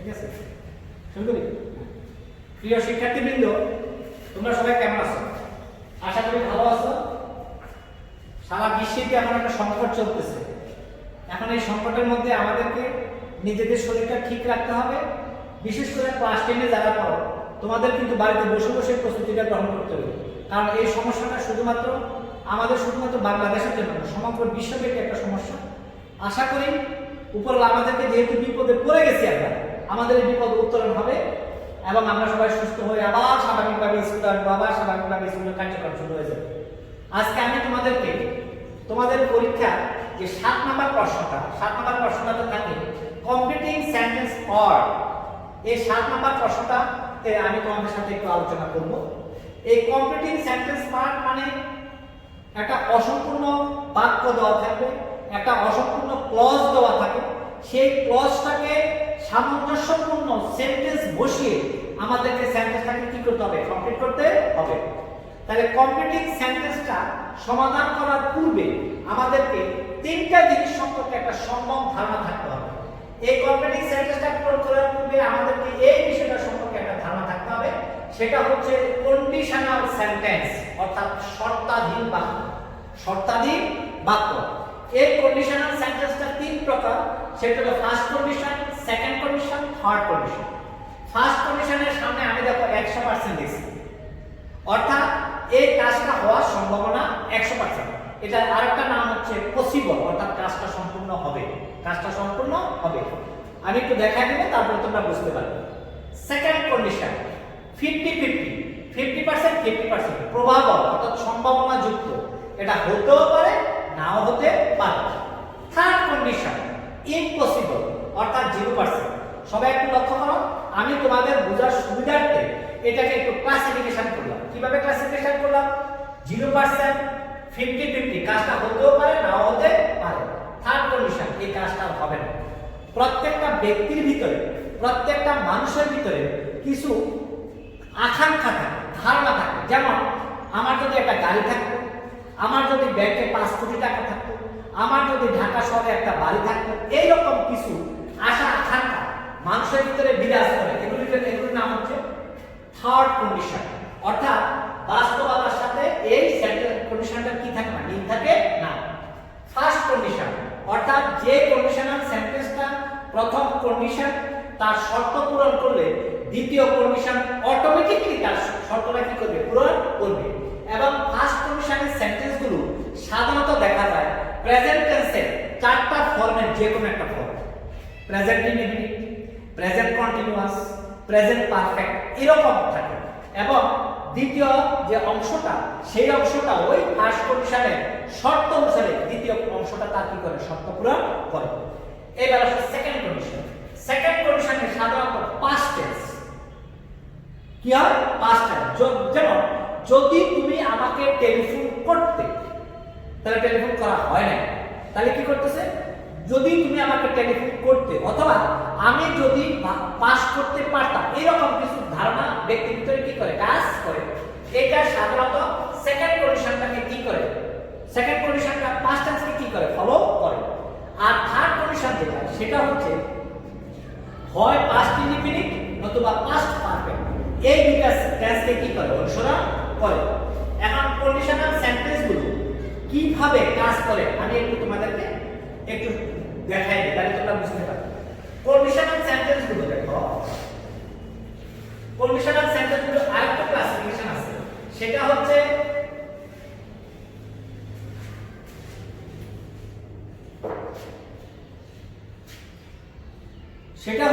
ঠিক আছে, শুরু করি। প্রিয় শিক্ষার্থীবৃন্দ, তোমরা সবাই কেমন আছো? আশা করি ভালো আছো। সারা বিশ্বে এখন একটা সংকট চলতেছে। এখন এই সংকটের মধ্যে আমাদেরকে নিজেদের শরীরটা ঠিক রাখতে হবে। বিশেষ করে ক্লাস 10-এ যারা পড়ো, তোমাদের কিন্তু বাড়িতে বসে বসে প্রস্তুতিটা গ্রহণ করতে হবে। কারণ এই সমস্যাটা শুধুমাত্র বাংলাদেশের জন্য না, সমগ্র বিশ্বব্যাপী একটা সমস্যা। আশা করি উপরওয়ালা আমাদেরকে, যেহেতু বিপদে পড়ে গেছি আমরা, আমাদের এই বিপদ উত্তরণ হবে এবং আমরা সবাই সুস্থ হয়ে আবার স্বাভাবিকভাবে স্কুলে আসবো, আবার স্বাভাবিকভাবে স্কুলের কার্যক্রম শুরু হয়ে যাবে। আজকে আমি তোমাদেরকে তোমাদের পরীক্ষা যে 7 নম্বর প্রশ্নটা থাকে কমপ্লিটিং সেন্টেন্স অর, এই 7 নম্বর প্রশ্নটাতে আমি তোমাদের সাথে একটু আলোচনা করব। এই কমপ্লিটিং সেন্টেন্স পার্ট মানে একটা অসম্পূর্ণ বাক্য দেওয়া থাকবে, একটা অসম্পূর্ণ ক্লজ দেওয়া থাকে। সেই ক্লজটাকে সামঞ্জস্যপূর্ণ সেন্টেন্স বসিয়ে আমাদেরকে সেন্টেন্সটাকে কি করতে হবে? কমপ্লিট করতে হবে। তাহলে কমপ্লিটিং সেন্টেন্সটা সমাধান করার পূর্বে আমাদেরকে 3টা জিনিস সম্পর্কে একটা সম্যক ধারণা থাকতে হবে। এই কমপ্লিটিং সেন্টেন্সটা পূরণ করার পূর্বে আমাদেরকে এই বিষয়টা সম্পর্কে একটা ধারণা থাকতে হবে। সেটা হচ্ছে কন্ডিশনাল সেন্টেন্স, অর্থাৎ শর্তাধীন বাক্য। শর্তাধীন বাক্য। এই কন্ডিশনাল সেন্টেন্সটা 3 প্রকার। সেটা হলো first condition, second condition, third condition. First কন্ডিশনের সামনে আমি দেখো 100% দিছি, অর্থাৎ এই কাজটা হওয়ার সম্ভাবনা 100%। এটা আরেকটা নাম হচ্ছে পসিবল, অর্থাৎ কাজটা সম্পূর্ণ হবে। কাজটা সম্পূর্ণ হবে। আমি একটু দেখাই দেব, তারপরে তোমরা বুঝতে পারবে। সেকেন্ড কন্ডিশন 50-50, 50% 50%, প্রবাবল অর্থাৎ সম্ভাবনা যুক্ত। এটা হতেও পারে, নাও হতে পারে। থার্ড কন্ডিশন ইম্পসিবল, অর্থাৎ 0%। সবাই একটু লক্ষ্য করো, আমি তোমাদের বোঝার সুবিধার্থে এটাকে একটু ক্লাসিফিকেশন করলাম। কিভাবে ক্লাসিফিকেশন করলাম? 0%, 50-50, কাজটা হতেও পারে, নাও হতে পারে। থার্ড কন্ডিশন, এই কাজটা হবে না। প্রত্যেকটা ব্যক্তির ভিতরে, প্রত্যেকটা মানুষের ভিতরে কিছু আকাঙ্ক্ষা থাকে, ধারণা থাকে। যেমন আমার যদি একটা গাড়ি থাকতো, আমার যদি ব্যাংকে 5 কোটি টাকা থাকতো, আমার যদি ঢাকা শহরে একটা বাড়ি থাকতো, এইরকম কিছু আশা আকাঙ্ক্ষা মানুষের ভিতরে বিরাজ করে। এগুলোর নাম হচ্ছে থার্ড কন্ডিশন, অর্থাৎ বাস্তবতার সাথে এই কন্ডিশনটা কি থাকে না, মিল থাকে না। ফার্স্ট কন্ডিশন, অর্থাৎ যে কন্ডিশনাল সেন্টেন্সটা প্রথম কন্ডিশন তার শর্ত পূরণ করলে দ্বিতীয় কন্ডিশন অটোমেটিক্যালি তার শর্তটা কি করবে? পূরণ করবে। এবং ফার্স্ট কন্ডিশনের সেন্টেন্সগুলো সাধারণত দেখা যায় প্রেজেন্ট টেন্সের 4টা ফর্মের যে কোনো একটা form. Present indefinite, present continuous, present perfect, এরকম থাকে। এবং দ্বিতীয় যে অংশটা, সেই অংশটা ওই ফার্স্ট কন্ডিশনের শর্ত অনুসারে দ্বিতীয় অংশটা তার কি করে? শর্ত পূরণ করে। এবার আসলে সেকেন্ড কন্ডিশন। সেকেন্ড কন্ডিশনে সাধারণত পাস্ট টেন্স কি হয়? Past tense. যেমন যদি তুমি আমাকে টেলিফোন করতে, তাহলে টেলিফোন করা হয় না, তাহলে কি করতেছে? যদি তুমি আমাকে টেলিফোন করতে, অথবা আমি যদি পাস করতে পারতাম, এরকম কিছু ধারণা ব্যক্তির ভিতরে কি করে? কাজ করে। এটা সাধারণত সেকেন্ড কন্ডিশনটাকে কি করে? সেকেন্ড কন্ডিশনটা পাস্ট টেন্সকে কি করে? ফলো করে। আর থার্ড কন্ডিশন যেটা, সেটা হচ্ছে হয় পাস্ট ইনডিফিনিট নতুবা পাস্ট পারফেক্ট। এই দুটো টেন্সকে কি করে? অনুসরণ করে। এখন কন্ডিশনাল সেন্টেন্সগুলো কিভাবে কাজ করে আমি একটু তোমাদেরকে একটু দেখাই দিই, তাহলে তোমরা বুঝতে পারবে। কন্ডিশনাল সেন্টেন্সগুলো দেখো, কন্ডিশনাল সেন্টেন্সগুলো আরেকটা ক্লাসিফিকেশন আছে। সেটা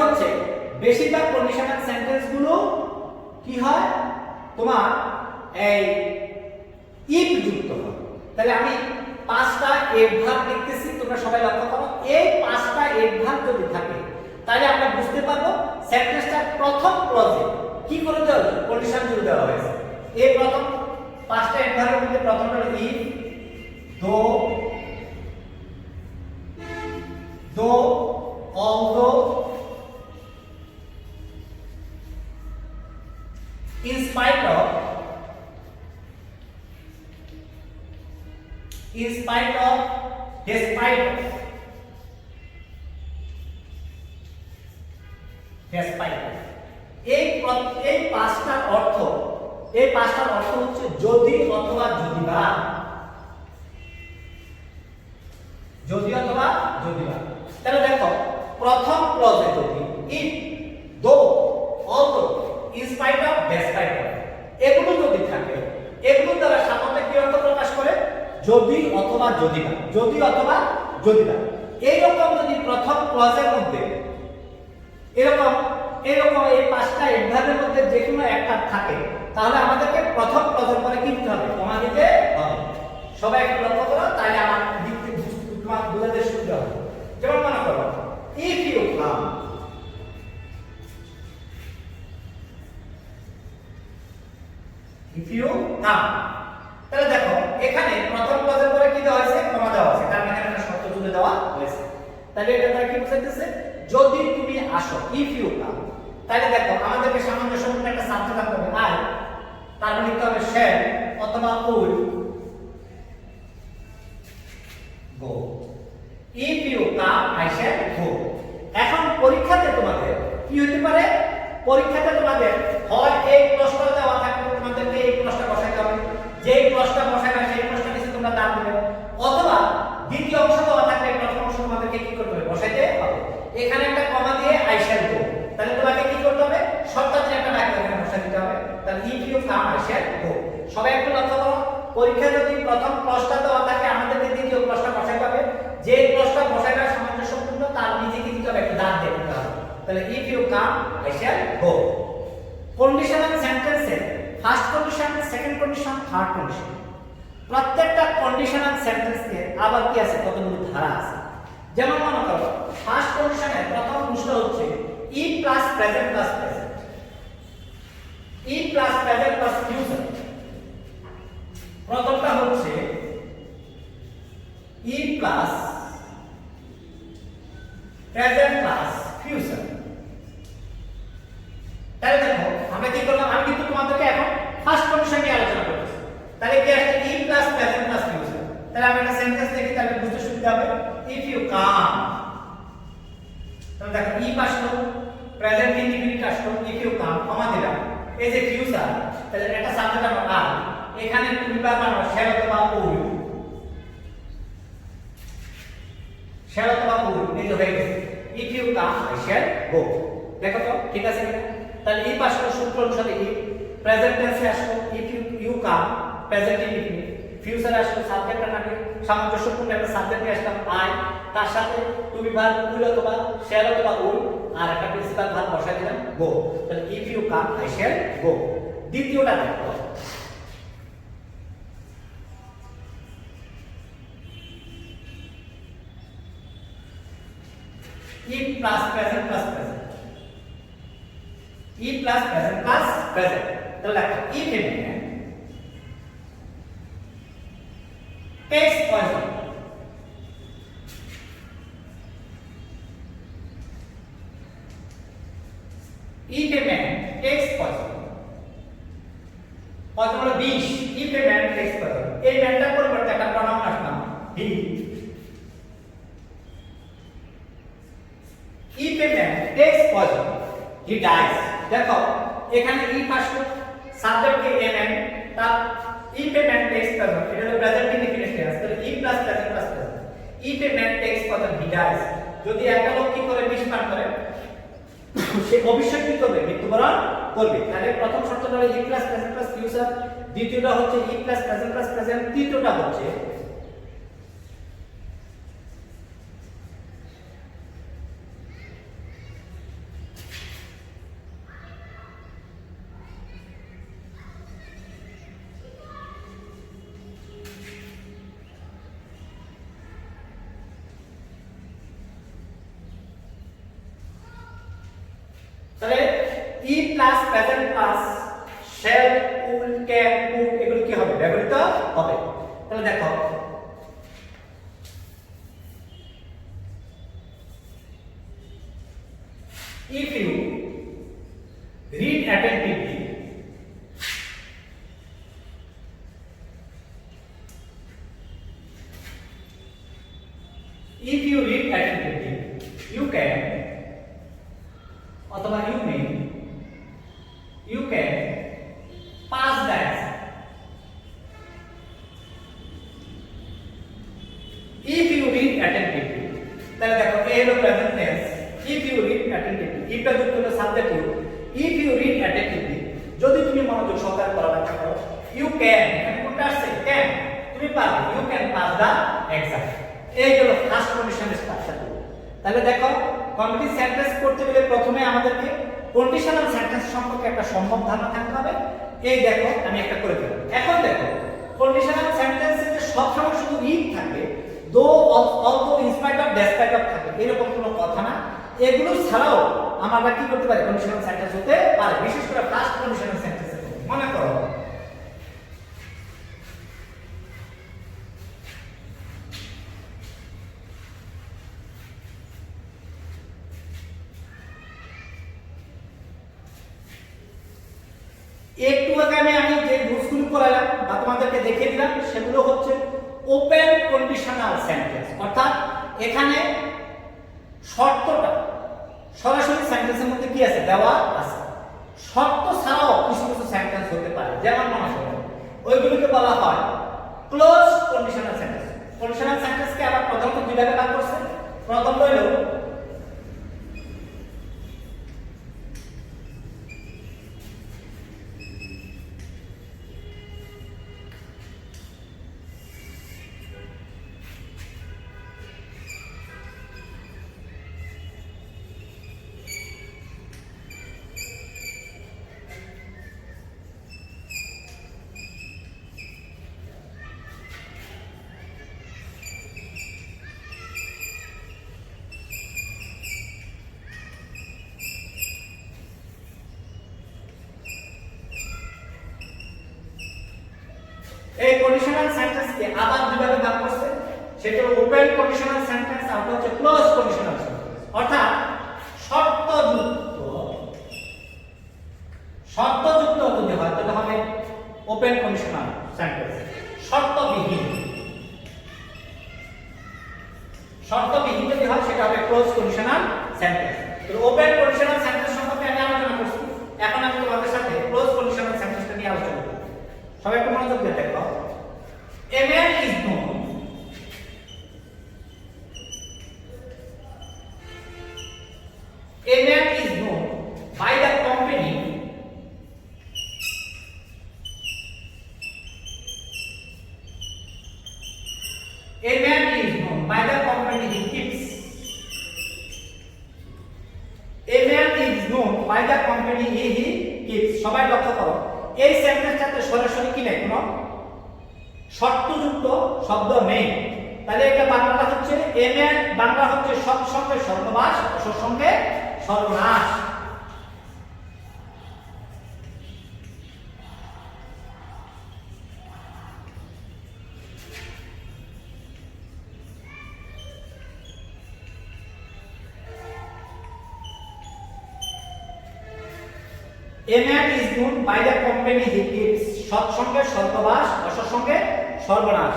হচ্ছে বেশিরভাগ কন্ডিশনাল সেন্টেন্সগুলো কি হয়? তোমার এই ইফ যুক্ত হয়। তাহলে আমি 5টা এফ ভার্ব লিখতেছি, তোমরা সবাই লক্ষ্য করো। এই 5টা এফ ভার্ব যদি থাকে, তাহলে আমরা বুঝতে পারবো সেন্টেন্সটা প্রথম ক্লজে কি করে দেওয়া হয়েছে? কন্ডিশন জুড়ে দেওয়া হয়েছে। এই প্রথম 5টা এফ ভার্বের মধ্যে প্রথমটা হলো ইফ, দো, although, in spite of, despite of, despite. এই পাঁচটার অর্থ হচ্ছে যদি অথবা যদিবা, যদি অথবা যদিবা। তাহলে দেখো প্রথম ক্লজে যদি ইফ, দো, although, in spite of, despite of এগুলো যদি থাকে, এগুলো দ্বারা সাধারণত কি অর্থ প্রকাশ করে? যদি অথবা যদিবা, যদি অথবা যদিবা। এইরকম যদি প্রথম ক্লজের মধ্যে এরকম এই পাঁচটা এডভার্বের মধ্যে যে কোনো একটা থাকে, তাহলে আমাদেরকে প্রথম ক্লজের পরে কি দিতে হবে? কমা দিতে হবে। সবাই একটু লক্ষ্য করো, তাহলে আমার দিক থেকে তোমার বুঝাতে সুবিধা হবে। যেমন মনে করো if you come, if you come, তাহলে দেখো এখানে প্রথম ক্লজের পরে কি দেওয়া হয়েছে? কমা দেওয়া হয়েছে, কারণ এখানে একটা শর্ত তুলে দেওয়া হয়েছে। তাহলে এটা দ্বারা কি বোঝাইতেছে? যদি তুমি আসো, ইফ ইউ কাম। তাহলে দেখো আমাদেরকে সামঞ্জস্যপূর্ণ একটা সাবজেক্ট থাকতে হবে আই, তারপর লিখতে হবে শ্যাল অথবা will go. If you come I shall go. এখন পরীক্ষাতে তোমাদের কি হতে পারে? পরীক্ষাতে তোমাদের হয় এই প্রশ্নটা দেওয়া থাকবে, তোমাদেরকে এই প্রশ্নটা বসাইতে হবে, যেই প্রশ্নটা বসাইবে সেই প্রশ্নটা নিচে তোমরা দাগ দিবে, অথবা দ্বিতীয় অংশ দেওয়া থাকলে প্রথম অংশ তোমাদেরকে কি করতে হবে? বসাইতে হবে। এখানে একটা কমা দিয়ে আই শ্যাল গো, তাহলে তোমাকে কি করতে হবে? শর্তাতে একটা বাক্য এখানে বসাই দিতে হবে। তাহলে if you come I shall go. সবাই একটু লক্ষ্য করো, পরীক্ষায় যদি প্রথম প্রশ্নটা দেওয়া থাকে আমাদেরকে দ্বিতীয় প্রশ্নটা বসাইতে হবে, যে প্রশ্নটা বসাইবার সামঞ্জস্যপূর্ণ তার নিচে কি দিতে হবে? একটা দাগ দিয়ে দিতে হবে। তাহলে if you come I shall go. Conditional সেন্টেন্সে first condition, second condition, third condition, প্রত্যেকটা কন্ডিশনাল সেন্টেন্সে আবার কি আছে? কতগুলো ধারা আছে। যেমন মনে করো ফার্স্ট কন্ডিশনে প্রথম প্রশ্ন হচ্ছে ই প্লাস প্রেজেন্ট প্লাস প্রেজেন্ট, ই প্লাস প্রেজেন্ট প্লাস ফিউচার। প্রথমটা হচ্ছে ই প্লাস প্রেজেন্ট প্লাস ফিউচার। তাহলে দেখো আমরা কি করলাম? আমি কিন্তু তোমাদেরকে এখন ফার্স্ট কন্ডিশন নিয়ে আলোচনা করতেছি। তাহলে কি আসছে? ই প্লাস প্রেজেন্ট প্লাস ফিউচার। তাহলে আমি একটা সেন্টেন্স দেখি, তাহলে বুঝতে সুবিধা হবে। ইফ ইউ কাম, তাহলে দেখো ই আসলো, প্রেজেন্ট ইনডিফিনিট আসলো, ইফ ইউ কাম কমা দিলাম, এই যে ফিউচার, তাহলে একটা সাবজেক্ট আমরা আর এখানে তুমি পারবা শ্যাল অথবা উইল, শ্যাল অথবা উইল এই যে হয়ে গেছে if you come I shall go. দেখো তো ঠিক আছে কিনা? তাহলে ইফ আসলো সূত্র অনুসারে ইফ, প্রেজেন্ট টেন্সে আসলো if you come present indefinite, future আসলো সাবজেক্ট নাকি সামঞ্জস্যপূর্ণ একটা সাবজেক্ট নিয়ে আসলাম আই, তার সাথে তুমি ভার্ব উইল অথবা শ্যাল অথবা উইল আর একটা প্রিন্সিপাল ভার্ব বসাই দিলাম গো। তাহলে if you come I shall go. দ্বিতীয়টা দেখো if plus present plus present, if plus present plus present, तो लगता है if में takes poison, if a man takes poison, poison मतलब विष, if a man takes poison, a man का परिवर्तन का pronoun असना he, if a man takes poison he dies। देखो এখানে if আসলো সাবজেক্ট কে man, তার if a man takes poison এটা হলো প্রেজেন্ট ইনডিফিনিট টেন্স, তাহলে if plus present plus present, if a man takes poison he dies। যদি একটা লোক কি করে বিষ পান করে সে অবশ্যই কি করবে? মৃত্যুবরণ করবে। তাহলে প্রথম শর্তটা হলো if plus present plus future, দ্বিতীয়টা হচ্ছে if plus present plus present, তৃতীয়টা হচ্ছে তাহলে ই plus present plus shall will can could এগুলো কি হবে? ব্যবহৃত হবে। তাহলে দেখো if you read attentively, if you read attentively you can অথবা you can pass the exam if you read attentively. তাহলে দেখো এ হলো present tense, if you read attentively, if টা যুক্ত হলো subject you, if you read attentively, যদি তুমি মনোযোগ সহকারে পড়ালেখা করো, you can, এখানে কোনটা আসছে can, তুমি পারবে, you can pass the exam। এই হলো ফার্স্ট কন্ডিশনাল স্ট্রাকচার। তাহলে দেখো কমপ্লিট সেন্টেন্স করতে গেলে প্রথমে আমাদেরকে কন্ডিশনাল সেন্টেন্স সম্পর্কে একটা সম্ভব ধারণা থাকতে হবে। এই দেখো আমি একটা করে দিলাম। এখন দেখো কন্ডিশনাল সেন্টেন্সে যে সবসময় শুধু ইফ থাকে, though also in spite of despite of থাকে, এরকম কোনো কথা না। এগুলো ছাড়াও আমরা কি করতে পারি, কন্ডিশনাল সেন্টেন্স হতে পারে, বিশেষ করে ফার্স্ট কন্ডিশনাল সেন্টেন্সে। মনে করো একটু আগে আমি যে রুলসগুলো করালাম বা তোমাদেরকে দেখিয়ে দিলাম সেগুলো হচ্ছে ওপেন কন্ডিশনাল সেন্টেন্স, অর্থাৎ এখানে শর্তটা সরাসরি সেন্টেন্সের মধ্যে কি আছে দেওয়া আছে, শর্ত ছাড়াও কিছু কিছু সেন্টেন্স হতে পারে, যেমন মনে করো ওইগুলোকে বলা হয় ক্লোজ কন্ডিশনাল সেন্টেন্স। কন্ডিশনাল সেন্টেন্সকে আবার প্রথমত দুই ভাগে ভাগ করছে। প্রথম হলো এই কন্ডিশনাল সেন্টেন্সকে আবার দুই ভাগে ভাগ করছে, সেটা হলো ওপেন কন্ডিশনাল সেন্টেন্স আর হচ্ছে ক্লোজ কন্ডিশনাল সেন্টেন্স। অর্থাৎ শর্তযুক্ত যদি হয় তাহলে হবে ওপেন কন্ডিশনাল সেন্টেন্স, শর্তবিহীন যদি হয় সেটা হবে ক্লোজ কন্ডিশনাল সেন্টেন্স। তো ওপেন কন্ডিশনাল সেন্টেন্স সম্পর্কে আমি আলোচনা করছি, এখন আমি তোমাদের সাথে ক্লোজ কন্ডিশনাল সেন্টেন্সটা নিয়ে আলোচনা করব। সবাই একটু মনোযোগ দিয়ে দেখো। A man is known by the company he keeps। A man is known by the company he keeps। সবাই লক্ষ্য করো এই সেন্টেন্সটাতে সরাসরি কি নেই, কোনো শর্তযুক্ত শব্দ নেই। তাহলে এটা বাংলাটা হচ্ছে এ ম্যান, বাংলা হচ্ছে সৎসঙ্গে স্বর্গবাস, অসৎসঙ্গে সর্বনাশ। A man is known by the company he keeps। সৎসঙ্গে স্বর্গবাস, অসৎসঙ্গে সর্বনাশ।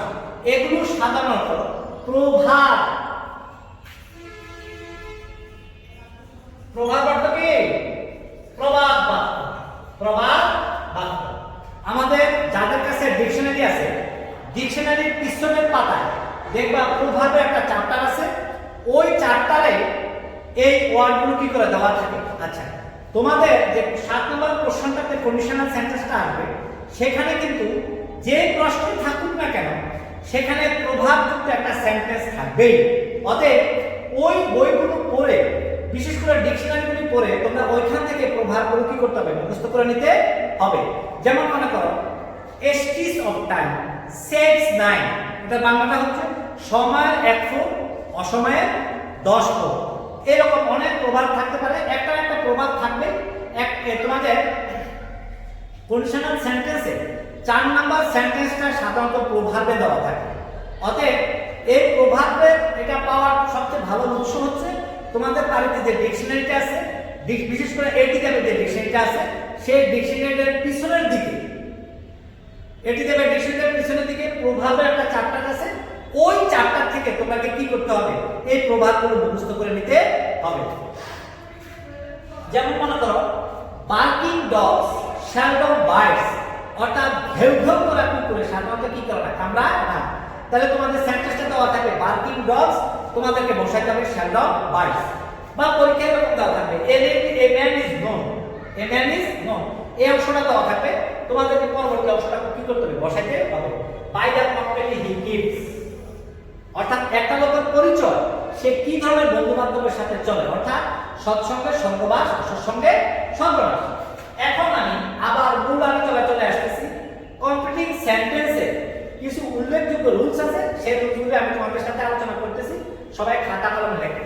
এগুলো সাধারণত প্রভাব অর্থ কি? প্রবাদ বাক্য। আমাদের যাদের কাছে ডিকশনারি আছে, ডিকশনারির পিছনের পাতায় দেখবা প্রভাবের একটা চ্যাপ্টার আছে, ওই চ্যাপ্টারে এই ওয়ার্ডগুলো কি করে দেওয়া থাকে। আচ্ছা, তোমাদের যে 7 নম্বর কোশ্চেনটাতে কন্ডিশনাল সেন্টেন্সটা আসবে, সেখানে কিন্তু যে প্রশ্নই থাকুক না কেন সেখানে প্রভাবযুক্ত একটা সেন্টেন্স থাকবেই। অতএব ওই বইগুলো পড়ে, বিশেষ করে ডিকশনারিগুলো পড়ে তোমরা ওইখান থেকে প্রভাবগুলো কি করতে হবে, মুখস্থ করে নিতে হবে। যেমন মনে করো এস্টিস অফ টাইম সেভস 9, এটা বাংলাটা হচ্ছে সময়ের 1 ফুট অসময়ের 10 ফুট। এরকম অনেক প্রভাব থাকতে পারে, একটা প্রভাব থাকবে। তোমাদের কন্ডিশনাল সেন্টেন্সে 4 নাম্বার সেন্টেন্সটা সাধারণত প্রভাবে দেওয়া থাকে। অতএব এই প্রভাবের এটা পাওয়ার সবচেয়ে ভালো উৎস হচ্ছে তোমাদের বাড়িতে যে ডিকশনারিটা আছে, বিশেষ করে এটি দেবে যে ডিকশনারিটা আছে, সেই ডিকশনারির পিছনের দিকে, এটি দেবে ডিকশনারির পিছনের দিকে প্রভাবের একটা চ্যাপ্টার আছে। ওই চ্যাপ্টার থেকে তোমাকে কি করতে হবে, এই প্রভাবগুলো মুখস্থ করে নিতে হবে। যেমন মনে করো বার্কিং ডগস শ্যালডম বাইটস, অর্থাৎ ঘেউ ঘেউ করা কুকুরে সাধারণত কি করে না, কামড়ায় না। তাহলে তোমাদের সেন্টেন্সটা দেওয়া থাকবে বার্কিং ডগস, তোমাদেরকে বসাইতে হবে শ্যালডম বাইটস। বা পরীক্ষায় এরকম দেওয়া থাকবে a man is known, a man is known, এই অংশটা দেওয়া থাকবে, তোমাদেরকে পরবর্তী অংশটা কি করতে হবে, বসাইতে হবে। By the company he gives, অর্থাৎ একটা লোকের পরিচয় সে কি ধরনের বন্ধু বান্ধবের সাথে চলে, অর্থাৎ সৎসঙ্গে সঙ্গবাস, অসৎসঙ্গে সঙ্গবাস। এখন আমি আবার মূল আলোচনায় চলে আসতেছি। কমপ্লিটিং সেন্টেন্সে কিছু উল্লেখযোগ্য রুলস আছে, সেই রুলসগুলো আমি তোমাদের সাথে আলোচনা করতেছি। সবাই খাতা কলমে লেখো।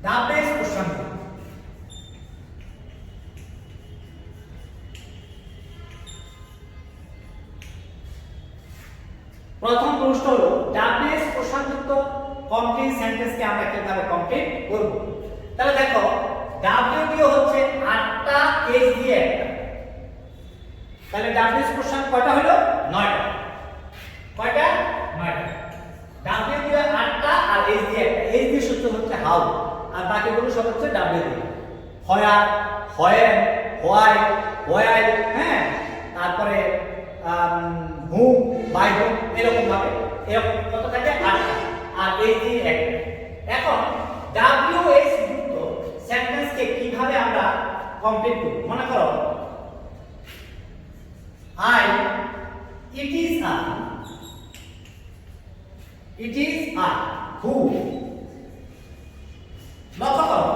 ডাবলেস কোশ্চেন, প্রথম প্রশ্ন হলো ডাবলেস কোশ্চেনযুক্ত কমপ্লিট সেন্টেন্সকে আমরা কিভাবে কমপ্লিট করব। তাহলে দেখো ডাব্লিউ দিয়ে হচ্ছে 8টা, এইচ দিয়ে 1টা, তাহলে ডাবলেস কোশ্চেন কয়টা হলো, 9টা। কয়টা, 9টা। ডাব্লিউ দিয়ে 8টা আর এইচ দিয়ে 1টা, এইচ দিয়ে সূত্র হচ্ছে হাউ, আর বাকিগুলো সব হচ্ছে ডাব্লিউ দিয়ে। হোয়ার, হোয়েন, হোয়াই, হোয়াইল, হ্যাঁ, তারপরে হুম, বাই হুম, এরকম ভাবে এরকম কত থাকে, 8টা, আর এইচ দিয়ে 1টা। এখন ডাব্লিউ এইচ যুক্ত সেন্টেন্সকে কিভাবে আমরা কমপ্লিট করব। মনে করো I, it is I, it is I, who. লক্ষ্য করো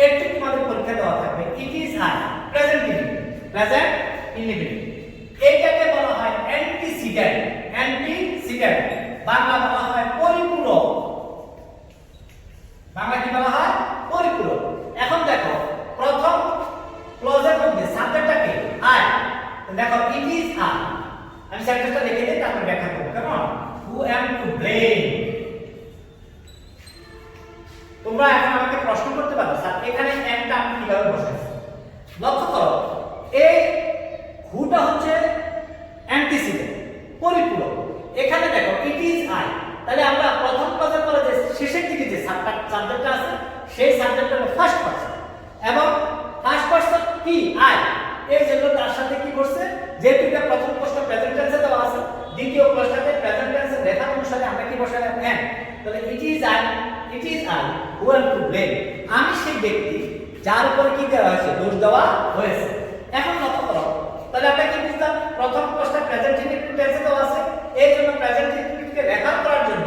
একটু তোমাদের পরীক্ষা দেওয়া থাকবে, it is I present indefinite, present indefinite, এইটাকে বলা হয় অ্যান্টিসিডেন্ট, অ্যান্টিসিডেন্ট, বাংলা বলা হয় পরিপূরক, বাংলা কি বলা হয়, পরিপূরক। এখন দেখো প্রথম ক্লজের মধ্যে সাবজেক্টটা কি, আই, দেখো ইট ইজ আই, আমি সেন্টেন্সটা লিখে দিই তারপর ব্যাখ্যা করব। কেমন, হু অ্যাম টু ব্লেম। তোমরা এখন আমাকে প্রশ্ন করতে পারো স্যার এখানে একটা আমি কিভাবে বসাইছি। লক্ষ্য করো এই হুটা হচ্ছে অ্যান্টিসিডেন্ট, পরিপূরক। এখানে দেখো ইট ইজ আই, তাহলে আমরা প্রথম ক্লজের পরে যে শেষের দিকে যে সাবজেক্টটা আছে সেই সাবজেক্টটা হলো ফার্স্ট পারসন, এবং ফার্স্ট পারসন কি, আই। এই জন্য তার সাথে কি করছে, যেহেতু এটা প্রথম প্রশ্ন প্রেজেন্ট টেন্সে দেওয়া আছে, দ্বিতীয় প্রশ্নতে প্রেজেন্ট টেন্সে লেখা অনুসারে আমরা কি বসালাম, এন্ড। তাহলে ইট is I, it is I who am to blame, আমি সেই ব্যক্তি যার উপর কি দেওয়া হয়েছে, দোষ দেওয়া হয়েছে। এখন লক্ষ্য করো তাহলে আমরা কি বুঝলাম, প্রথম প্রশ্নে প্রেজেন্ট ইনডিফিনিট টেন্সে দেওয়া আছে, এই জন্য প্রেজেন্ট ইনডিফিনিটকে রেফার করার জন্য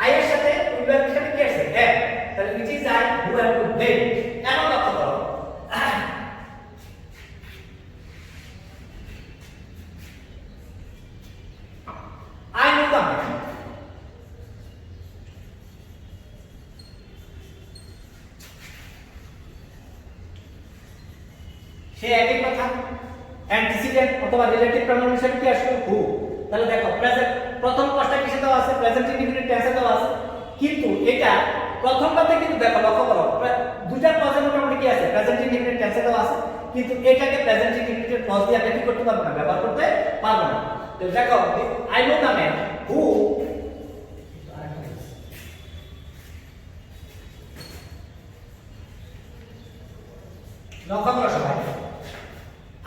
আই এর সাথে উইল হিসেবে কি আছে, হ্যাঁ। তাহলে ইট is I who am to blame. এখন লক্ষ্য করো I know the man, সে একই কথা অ্যান্টিসিডেন্ট অথবা রিলেটিভ প্রনাউন হিসেবে কি আসবে, হু। তাহলে দেখো প্রেজেন্ট প্রথম ক্লজটা কিসে দেওয়া আছে, প্রেজেন্ট ইনডিফিনিট টেন্সে দেওয়া আছে, কিন্তু এটা প্রথমটাতে কিন্তু দেখো লক্ষ্য করো দুইটা ক্লজের মোটামুটি কি আছে, প্রেজেন্ট ইনডিফিনিট টেন্সে দেওয়া আছে, কিন্তু এটাকে প্রেজেন্ট ইনডিফিনিট ক্লজ দিয়ে আমরা কি করতে পারবো না, ব্যবহার করতে পারবো না। তো দেখো I know the man who, লক্ষ্য করো সবাই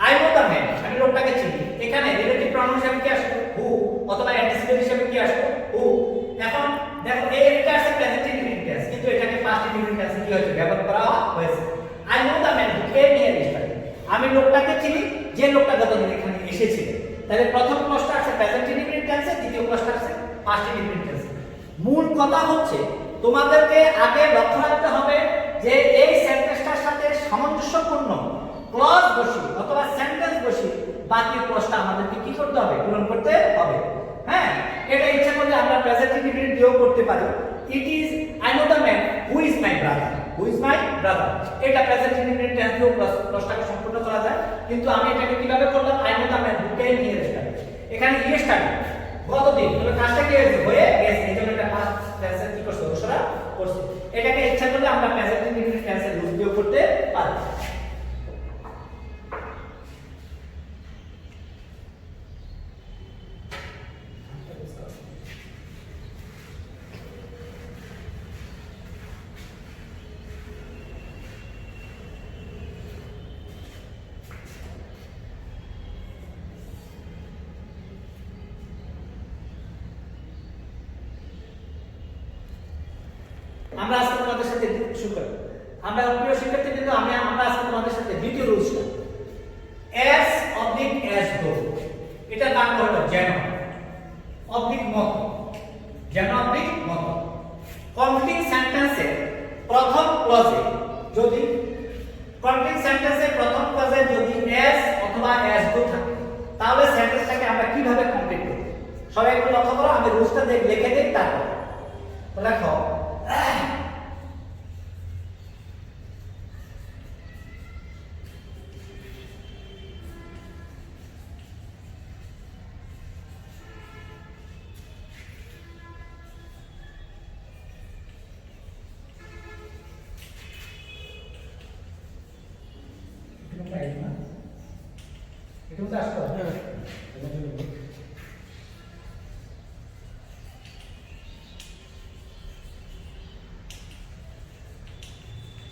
আই নো দ্য ম্যান, আমি লোকটাকে চিনি, এখানে রিলেটিভ প্রনাউন হিসেবে কি আসবে, হু, অথবা অ্যান্টিসিডেন্ট হিসেবে কি আসবে, হু। এখন দেখো এটা আছে প্রেজেন্ট ইনডিফিনিট টেন্স, কিন্তু এটাকে পাস্ট ইনডিফিনিট টেন্সে কি হয়েছে, ব্যবহার করা হয়েছে। I know the man who came here ইস্টারডে, আমি লোকটাকে চিনি যে লোকটা গতদিন এখানে এসেছিল। তাহলে প্রথম ক্লজটা আছে প্রেজেন্ট ইনডিফিনিট টেন্সে, দ্বিতীয় ক্লজটা আছে পাস্ট ইনডিফিনিট টেন্সে। মূল কথা হচ্ছে তোমাদেরকে আগে লক্ষ্য রাখতে হবে যে এই সেন্টেন্সটার সাথে সামঞ্জস্যপূর্ণ ক্লজ বসি অথবা সেন্টেন্স বসি বাকি ক্লজটা আমাদেরকে কি করতে হবে, পূরণ করতে হবে। হ্যাঁ, এটা ইচ্ছা করলে আমরা প্রেজেন্ট ইনডিফিনিট দিয়েও করতে পারি। ইট is I know the man who is my brother, who is my brother, এটা প্রেজেন্ট ইনডিফিনিট টেন্স দিয়েও ক্লজটাকে সম্পূর্ণ করা যায়। কিন্তু আমি এটাকে কিভাবে করলাম, I know the man who came here ইস্টারডে, এখানে ইয়েস্টারডে গতদিন তাহলে কাজটা কি হয়েছে হয়ে গেছে এইজন্য এটা পাস্ট টেন্সে কি করছে অনুসরণ করছে এটাকে ইচ্ছা করলে আমরা প্রেজেন্ট ইনডিফিনিট টেন্সে ইউজ দিও করতে পারি আমরা আজকে তোমাদের সাথে শুরু করি আমরা প্রিয় শিক্ষার্থী কিন্তু আমরা আজকে তোমাদের সাথে দ্বিতীয় রুলসটা as অবলিক as গো এটা বাংলা হলো যেন অবলিক মত যেন অবলিক মত কমপ্লিট সেন্টেন্সে প্রথম ক্লজে যদি কমপ্লিট সেন্টেন্সে প্রথম ক্লজে যদি as অথবা as গো থাকে তাহলে সেন্টেন্সটাকে আমরা কিভাবে কমপ্লিট করব সবাই একটু লক্ষ্য করো আমি রুলসটা লিখে দেই তারপর দেখো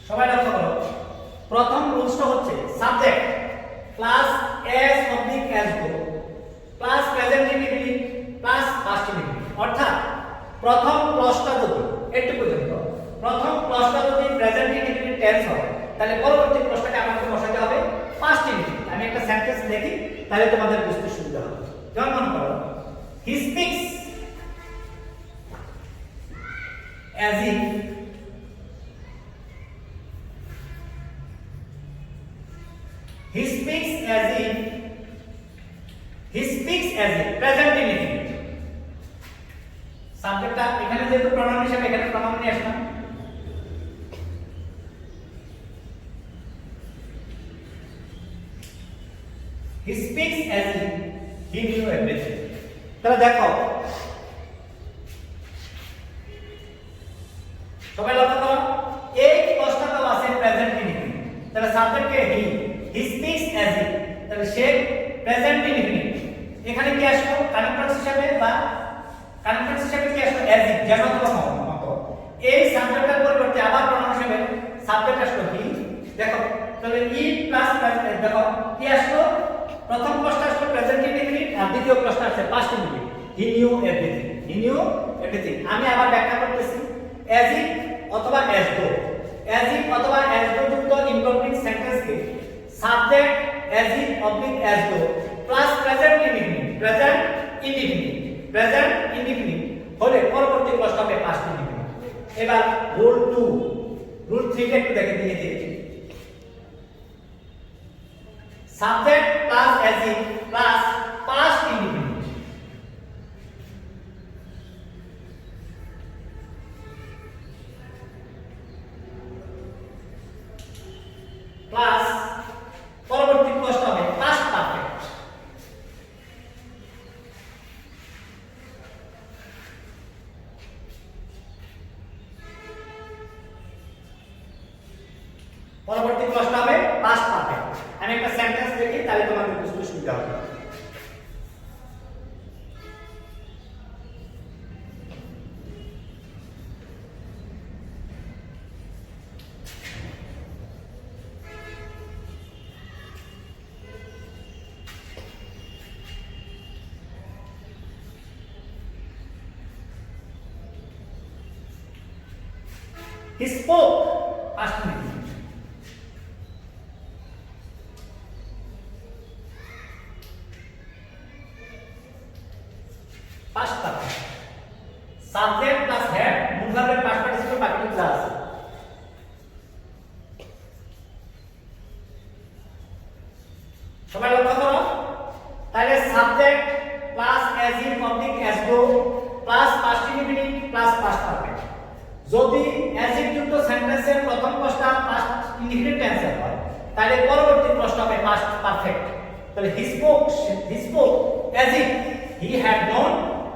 সবাই লক্ষ্য করো প্রথম রুলসটা হচ্ছে subject plus as oblique as গো plus present indefinite plus past indefinite অর্থাৎ প্রথম ক্লজটা যদি একটু পর্যন্ত প্রথম ক্লজটা যদি প্রেজেন্ট ইনডিফিনিট টেন্স হয় তাহলে পরবর্তী ক্লজটাকে আমাকে বসাতে হবে পাস্ট ইনডিফিনিট আমি একটা সেন্টেন্স দেখি তাহলে তোমাদের বুঝতে সুবিধা হবে যেমন মনে করো he speaks as if he speaks as if present indefinite সাবজেক্টটা এখানে যেহেতু প্রনাউন হিসেবে এখানে প্রনাউন নিয়ে আসলাম he speaks as if he knew everything তাহলে দেখো সবাই লক্ষ্য করো এই ক্লজটা তো আছে প্রেজেন্ট ইনডিফিনিট তাহলে সাবজেক্টকে he speaks as if তাহলে সে প্রেজেন্ট ইনডিফিনিট এখানে কি আসলো কানেক্টরস হিসেবে বা কানেক্টরস হিসেবে কি আসলো as if যেন অথবা মতো এই সাবজেক্টের পরিবর্তে আবার প্রনাউন হিসেবে সাবজেক্ট আসলো he দেখো তাহলে he প্লাস দেখো কি আসলো প্রথম ক্লজটা আসলো প্রেজেন্ট ইনডিফিনিট আর দ্বিতীয় ক্লজটা আসছে past indefinite he knew everything আমি আবার ব্যাখ্যা করতেছি as if অথবা as though as if অথবা as though যুক্ত ইনকমপ্লিট সেন্টেন্সকে subject as if oblique as though plus present indefinite হলে পরবর্তী ক্লজটা হবে পাস্ট ইনডিফিনিট এবার রুল 2 রুল 3 টা একটু দেখে দিয়ে দিই subject plus as if plus past indefinite plus পরবর্তী ক্লজটা হবে পাস্ট পারফেক্ট পরবর্তী ক্লজটা হবে পাস্ট পারফেক্ট আমি একটা সেন্টেন্স দেখি তাহলে তোমাদের বুঝতে সুবিধা হবে he spoke past indefinite past perfect subject plus had মূল ভার্বের past participle বাকিটা যা আছে সবাই লক্ষ্য করো তাহলে subject plus as if oblique as though plus past indefinite plus past perfect যদি as if যুক্ত সেন্টেন্সের প্রথম ক্লজটা পাস্ট ইনডিফিনিট টেন্সে হয় তাহলে পরবর্তী ক্লজটা হবে পাস্ট পারফেক্ট তাহলে he spoke as if he had known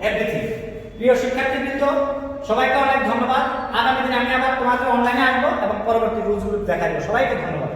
everything. প্রিয় শিক্ষার্থীবৃন্দ, সবাইকে অনেক ধন্যবাদ। আগামী দিনে আমি আবার তোমাদের অনলাইনে আসবো এবং পরবর্তী রুলসগুলো দেখাবো। সবাইকে ধন্যবাদ।